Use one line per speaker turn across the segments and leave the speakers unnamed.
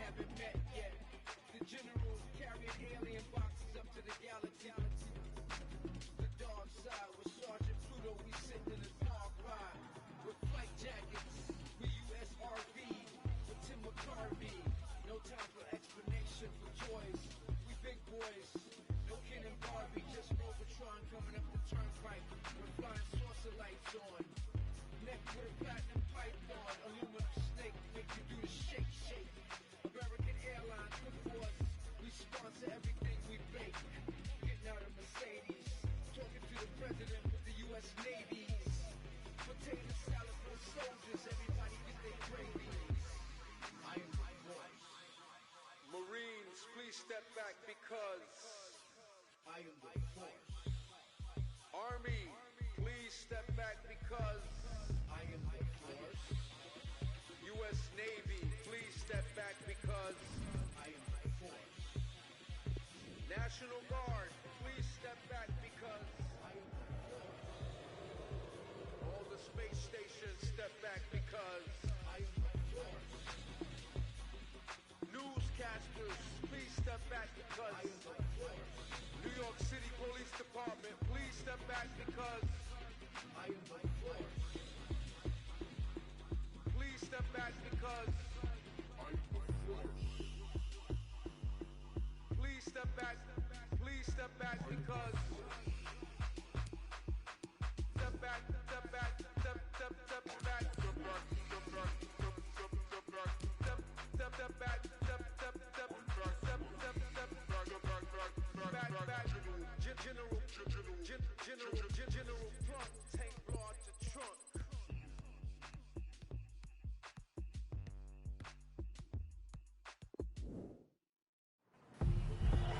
haven't met yet. The generals carrying alien boxes up to the galaxy. The dark side with Sergeant Pluto, we sit in a dark ride. With flight jackets, we USRV, with Tim McCarvey. No time for explanation for joys. We big boys, no Ken and Barbie, just Robotron coming up the turnpike with flying saucer lights on. Neck with a platinum pipe on, aluminum snake make you do the shake, shake. American Airlines, good for us, we sponsor everything we bake. Getting out of Mercedes, talking to the president with the U.S. Navy's. Potato salad for the soldiers, everybody get their gravies. I am the voice.
Marines, please step back because
I am the force.
Army, please step back because
I am the force.
U.S. Navy, please step back because
I am the force.
National Guard, please step back because
I am the force.
all the space stations step back because
I am the force.
newscasters, please step back because
I am the force.
New York City Police Department, please step back because
I am the force.
please step back because
I am the force.
please step back because step back, step back, step back, step back, step back, General Plunk, tank blood to trunk.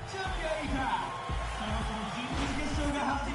準備はいいか、そろそろ準々決勝が始まる。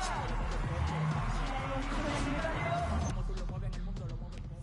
Como tú lo mueves en el mundo, lo mueves todo.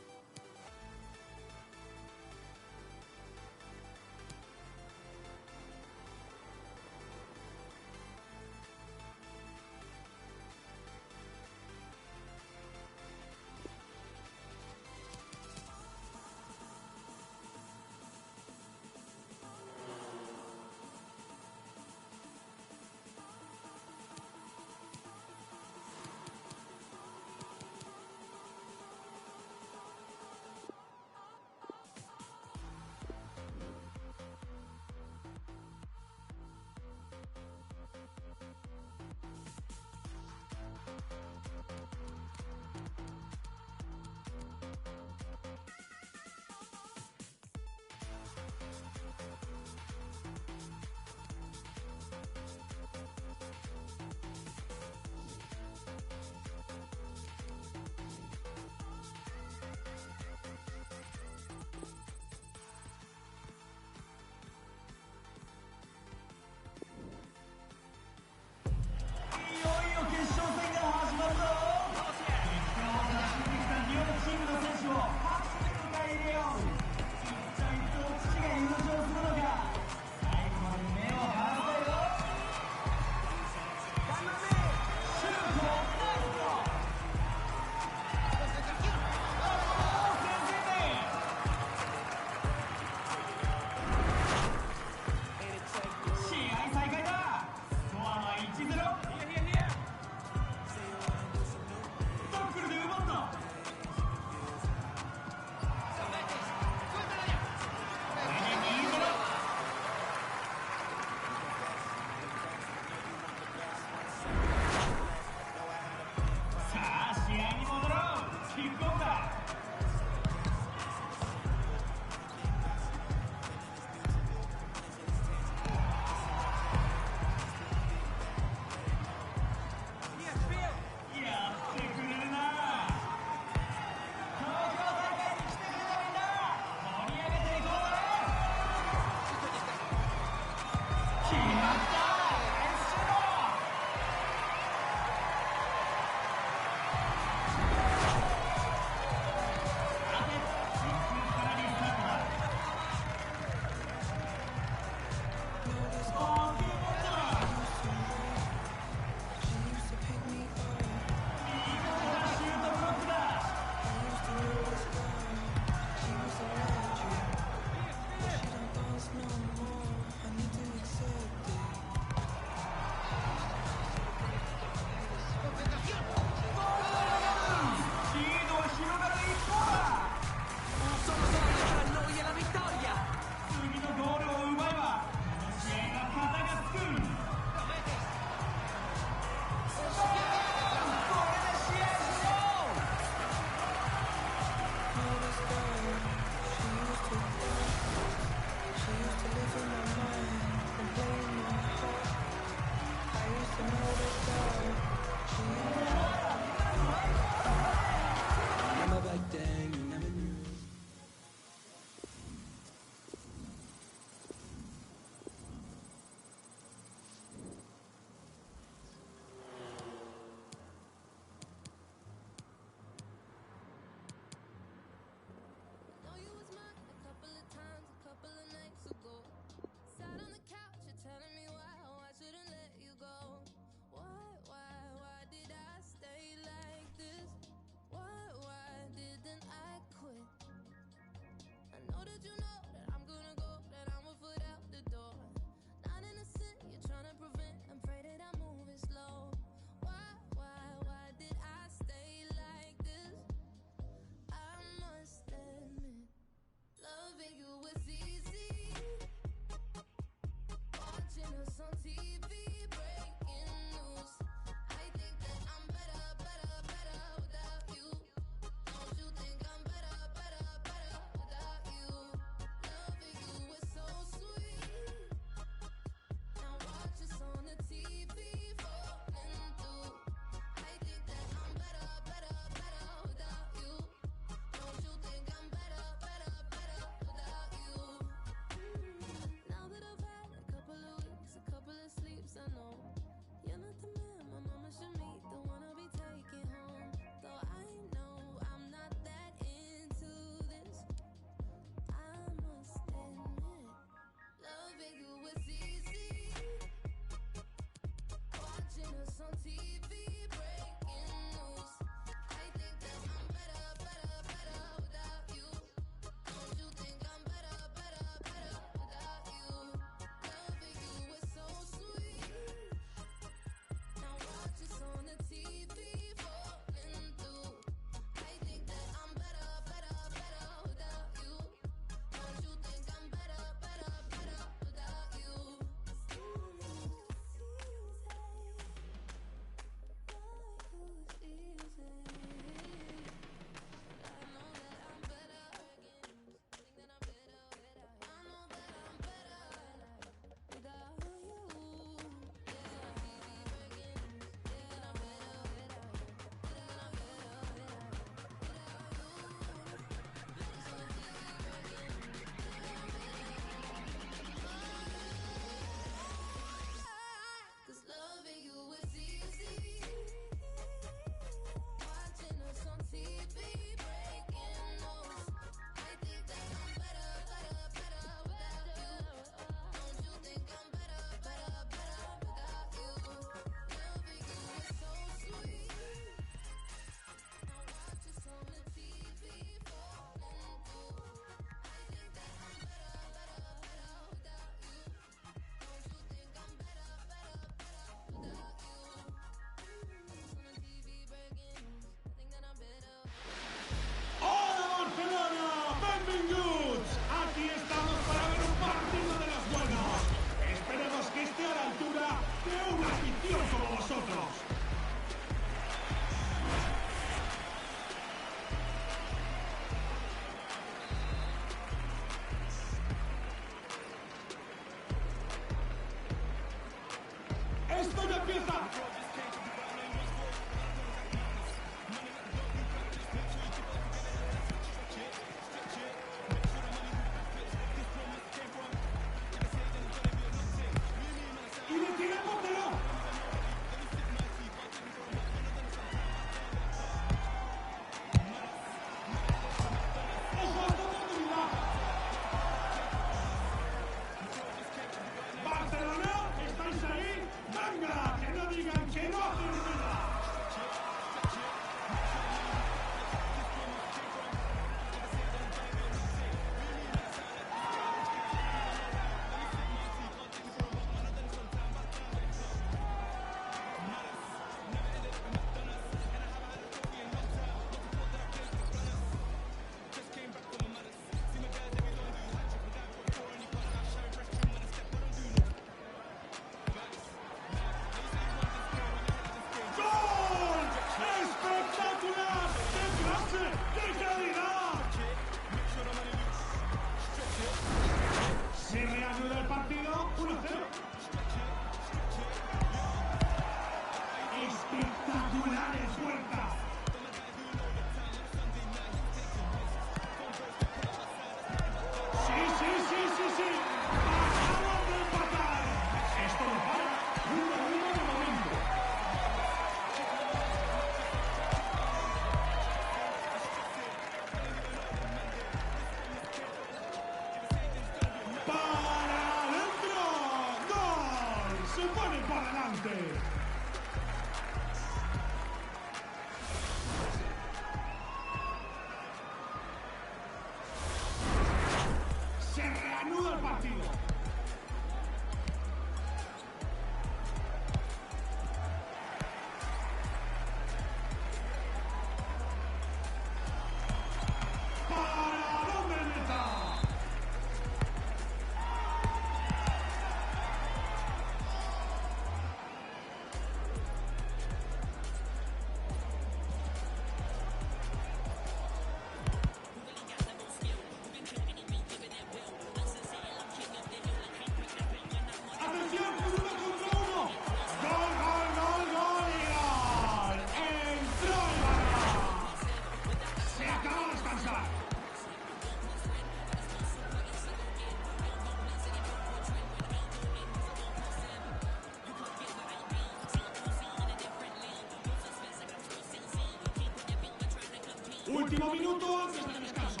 Último minuto antes del descanso.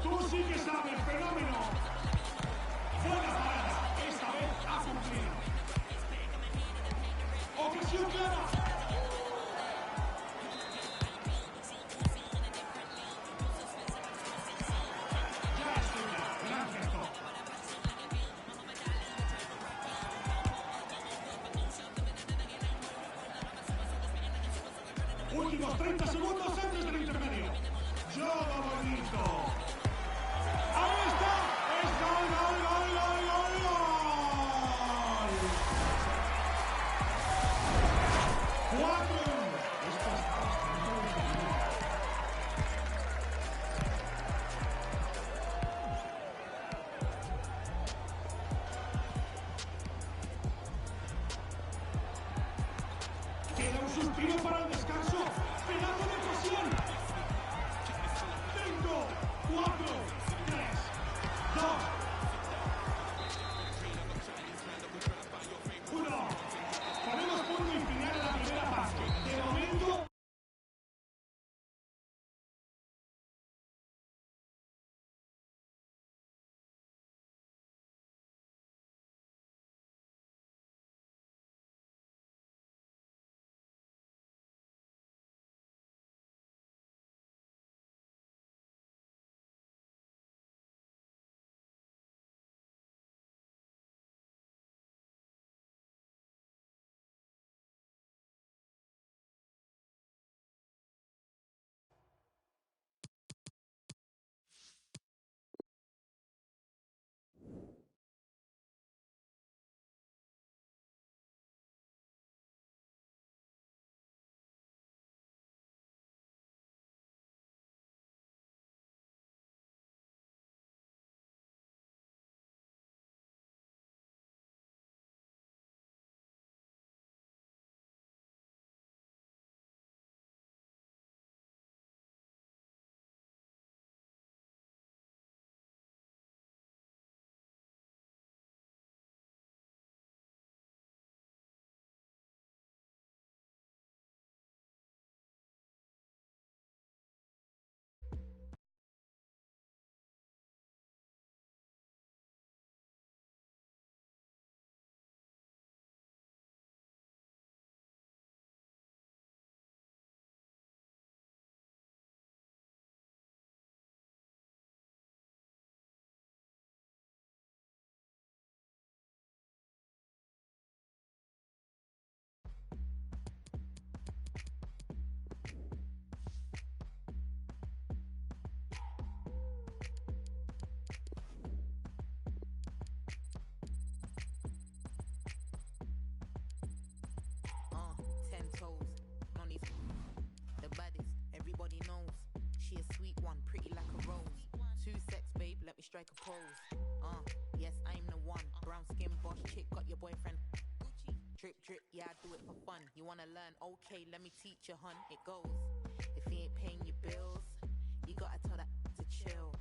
Tú Sí que sabe, fenómeno. Buena parada. Esta vez ha cumplido. Ocasión clara. Ya es suya. Gran gesto. Últimos 30 segundos antes del intermedio. Yoga bonito. Ahí está. Es gol, gol, gol, gol, gol, gol. 4. Esto está bastante definido. Queda un suspiro para el descanso. Pedazo de presión. 5, 4, 3, 2, 1. Ponemos punto y final a la primera parte. De momento...
Strike a pose. Yes, I'm the one. Brown skin boss chick, got your boyfriend. Drip, drip, yeah, I do it for fun. You wanna learn? Okay, let me teach you, hun. It goes. If he ain't paying your bills, you gotta tell that to chill.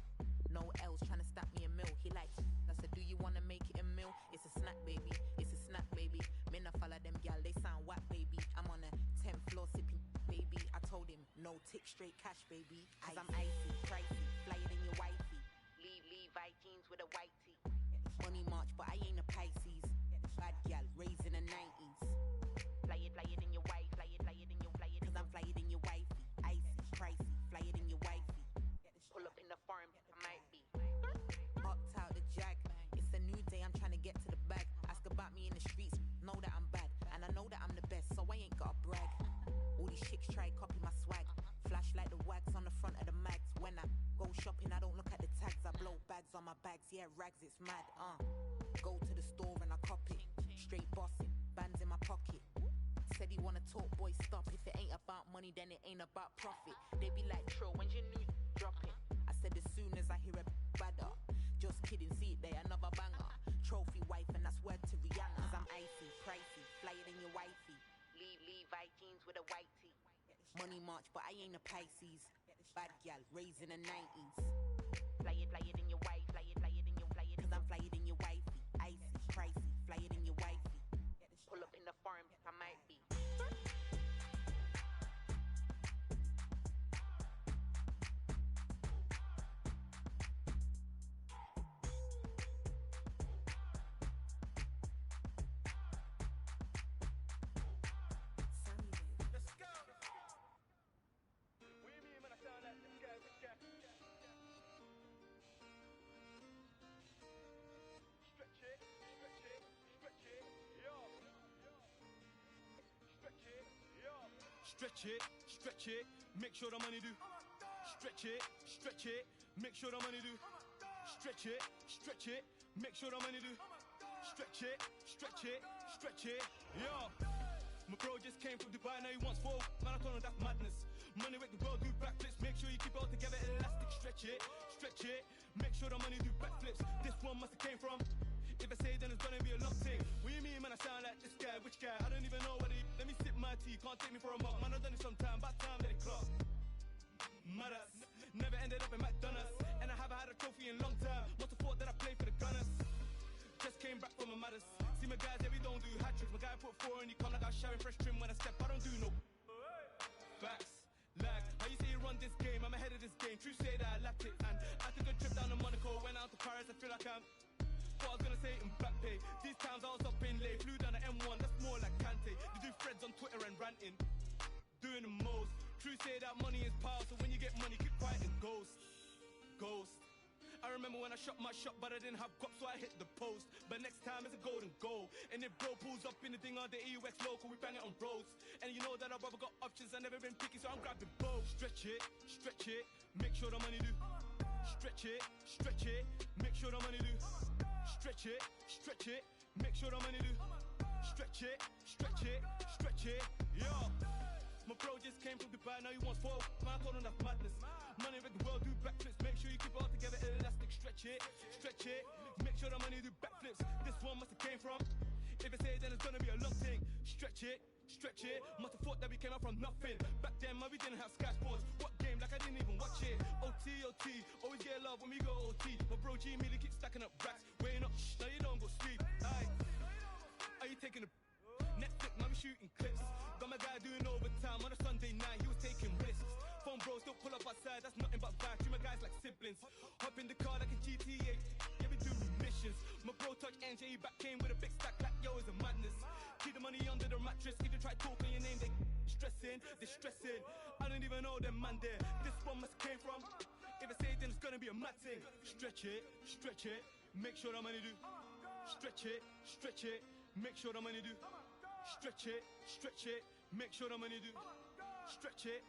No else trying to stack me a meal. He likes. I said, do you wanna make it a meal? It's a snack, baby. It's a snack, baby. Men I follow them gal, they sound whack, baby. I'm on a 10th floor sipping, baby. I told him no tick, straight cash, baby. Cause I'm icy, pricey, flyer than your wifey. Levi jeans with a white tee. Money march, but I ain't a Pisces. Bad gal, raised in the 90s. Fly it in your wife, fly it in your, cause I'm flyer than your wifey. Icy, pricey, flyer than your wifey. Pull up in the farm, I might be. Hopped out the jag. It's a new day, I'm trying to get to the bag. Ask about me in the streets, know that I'm bad. And I know that I'm the best, so I ain't gotta brag. All these chicks try copy my swag. Flash like the wags on the front of the mags. When I go shopping, I don't look at the tags. I blow bags on my bags, yeah, rags, it's mad. Go to the store and I cop it. Straight bossing, bands in my pocket. Said he wanna talk, boy, stop. If it ain't about money, then it ain't about profit. They be like, Tro, when's your new dropping? I said as soon as I hear a badder. Just kidding, see it there, another banger. Trophy wife, and that's word to Rihanna. Cause I'm icy, pricey, flyer than your wifey. Levi jeans with a white tee. Money march, but I ain't a Pisces. Bad gal, raised in the 90s. Fly it in your wife, fly it in your, cause I'm flyer than your wifey. Icy, pricey, fly it in your wifey. Pull up in the farm, I might be.
Stretch it, make sure the money do. Stretch it, make sure the money do. Stretch it, make sure the money do. Stretch it, yo. My bro just came from Dubai, now he wants four. Man, I told him that's madness. Money make the world do backflips. Make sure you keep it all together, elastic. Stretch it, make sure the money do backflips. This one must have came from. If I say then it's gonna be a long thing. What you mean, man? I sound like this guy. Which guy? I don't even know what he. Let me sip my tea. Can't take me for a mug. Man, I've done it sometime. About time let it clock. Madass. Never ended up in McDonald's, and I haven't had a trophy in a long time. Must have thought that I played for the Gunners. Just came back from a Madders. See my guys, yeah, we don't do hat tricks. My guy put 4 and he come like I was showering fresh trim when I step. I don't do no facts. Lag, how you say you run this game? I'm ahead of this game. True say that I lapped it. And I took a trip down to Monaco. Went out to Paris, I feel like I'm. What I was gonna say in back pay. These times I was up in late. Flew down the M1, that's more like Kante. They do threads on Twitter and ranting. Doing the most. True say that money is power. So when you get money, keep quiet and ghost. I remember when I shot my shot, but I didn't have guap, so I hit the post. But next time it's a golden goal. And if bro pulls up in the thing on the EUX local, we bang it on roads. And you know that I've ever got options, I've never been picky, so I'm grabbing both. Stretch it, make sure the money do. Stretch it, make sure the money do. Stretch it, make sure the money do. Stretch it, yo. My bro just came from Dubai, now he wants 4. Man, I told him that's madness. Money make the world do backflips. Make sure you keep it all together, elastic. Stretch it, make sure the money do backflips. This one must have came from. If I say it, then it's gonna be a long thing. Stretch it. Must have thought that we came up from nothing. Back then, man, we didn't have Sky Sports. What game? Like I didn't even watch it. OT, always get love when we go OT. My bro G Millie keep stacking up racks. Weighing up, now you don't go sleep. Aye. Are you taking a Netflix, man, we shooting clips. Got my guy doing overtime on a Sunday night, he was taking risks. Phone bros don't pull up outside, that's nothing but vibe. Treat my guys like siblings. Hop in the car like a GTA, yeah, we do missions. My bro touch NJ, he back came with a big stack like yo, it's a madness. Keep the money under the mattress, if you try talking your name, they distressing. I don't even know them man there. This one must came from. If I say it, then it's gonna be a mad thing. Stretch it, make sure the money do. Stretch it, make sure the money do. Stretch it, make sure the money do. Stretch it.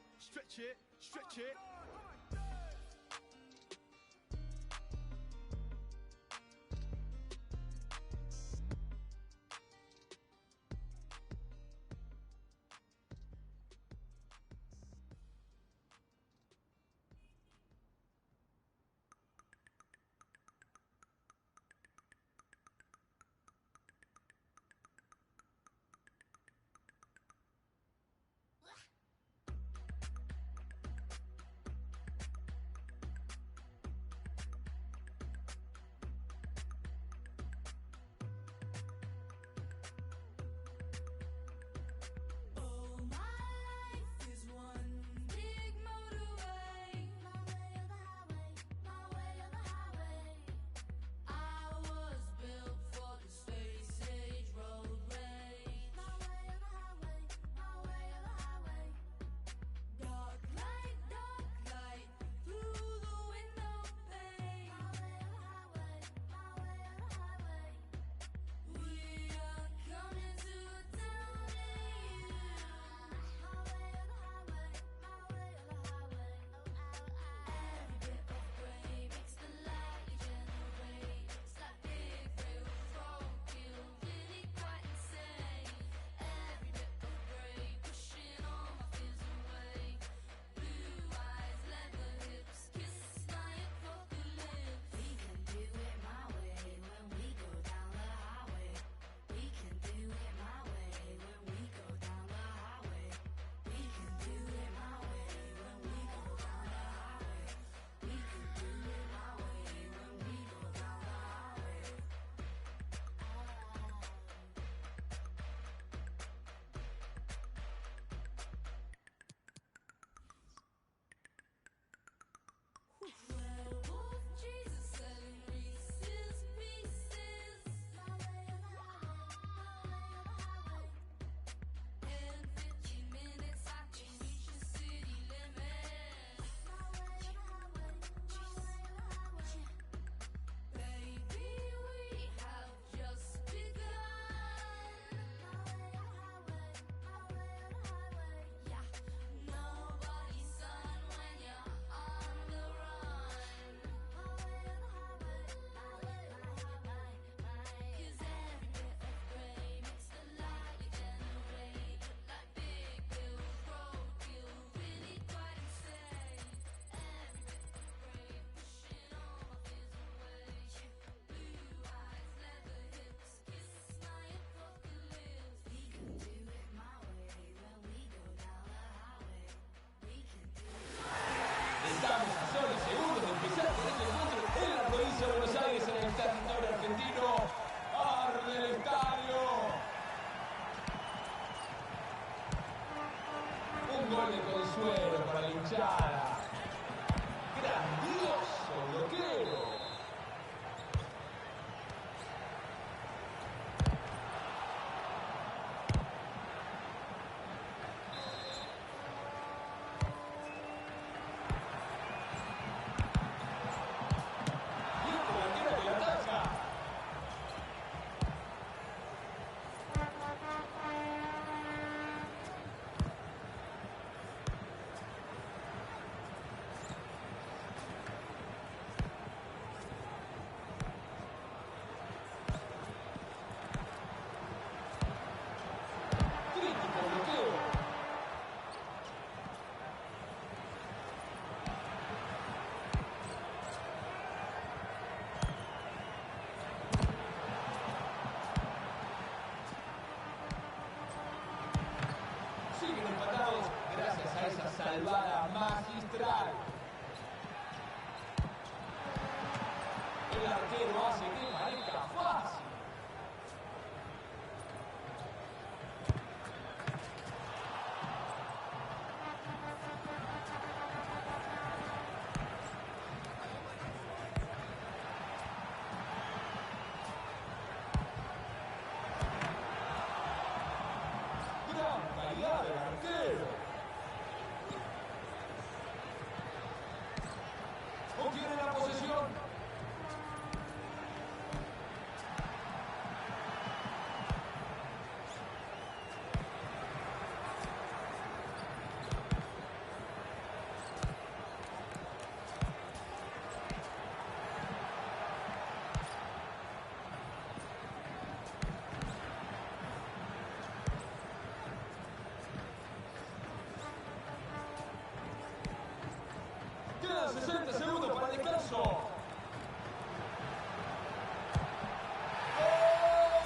el arquero hace que parezca fácil. Gran calidad del arquero. Obtiene la posesión. Quedan 60 segundos para el descanso.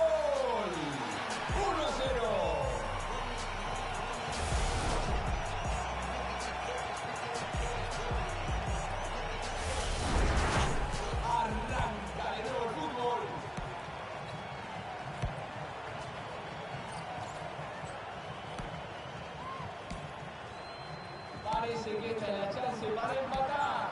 ¡Gol! 1-0. Arranca de nuevo el fútbol. Parece que esta es la chance para empatar.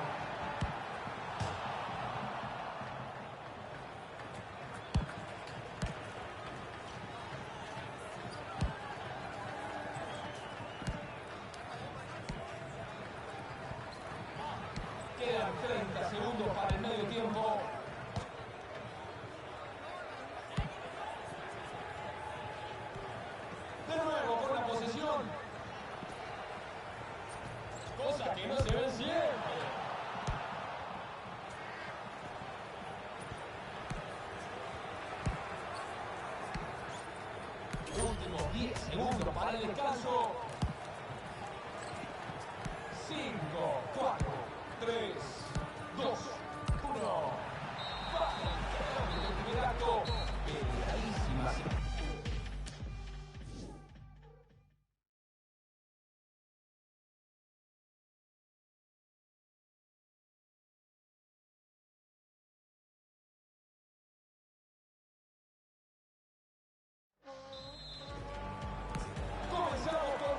Quedan 30 segundos para el medio tiempo. De nuevo con la posesión. Cosa que no se ven siempre. Últimos 10 segundos para el descanso. 5, 4, 3, 2, 1. Va el primer acto. Peleadísima. Comenzamos con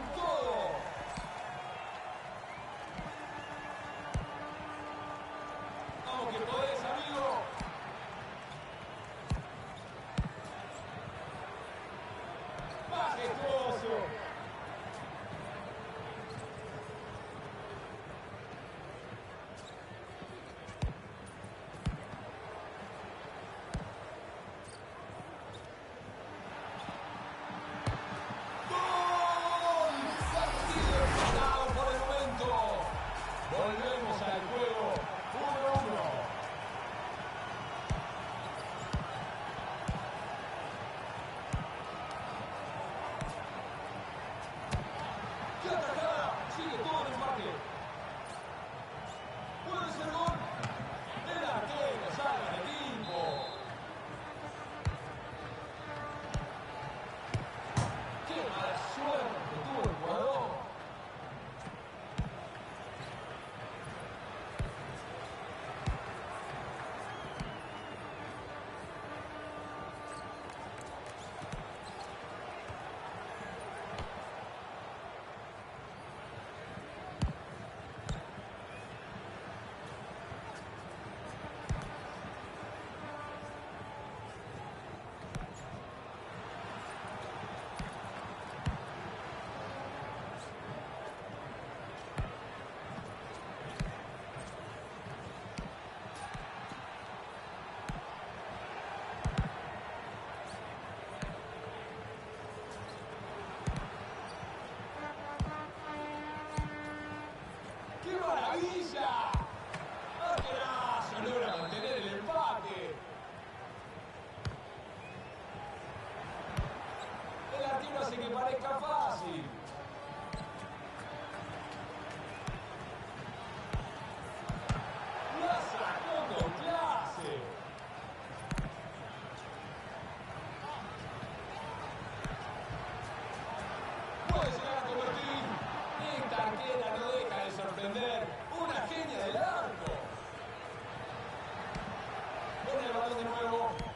balón de nuevo.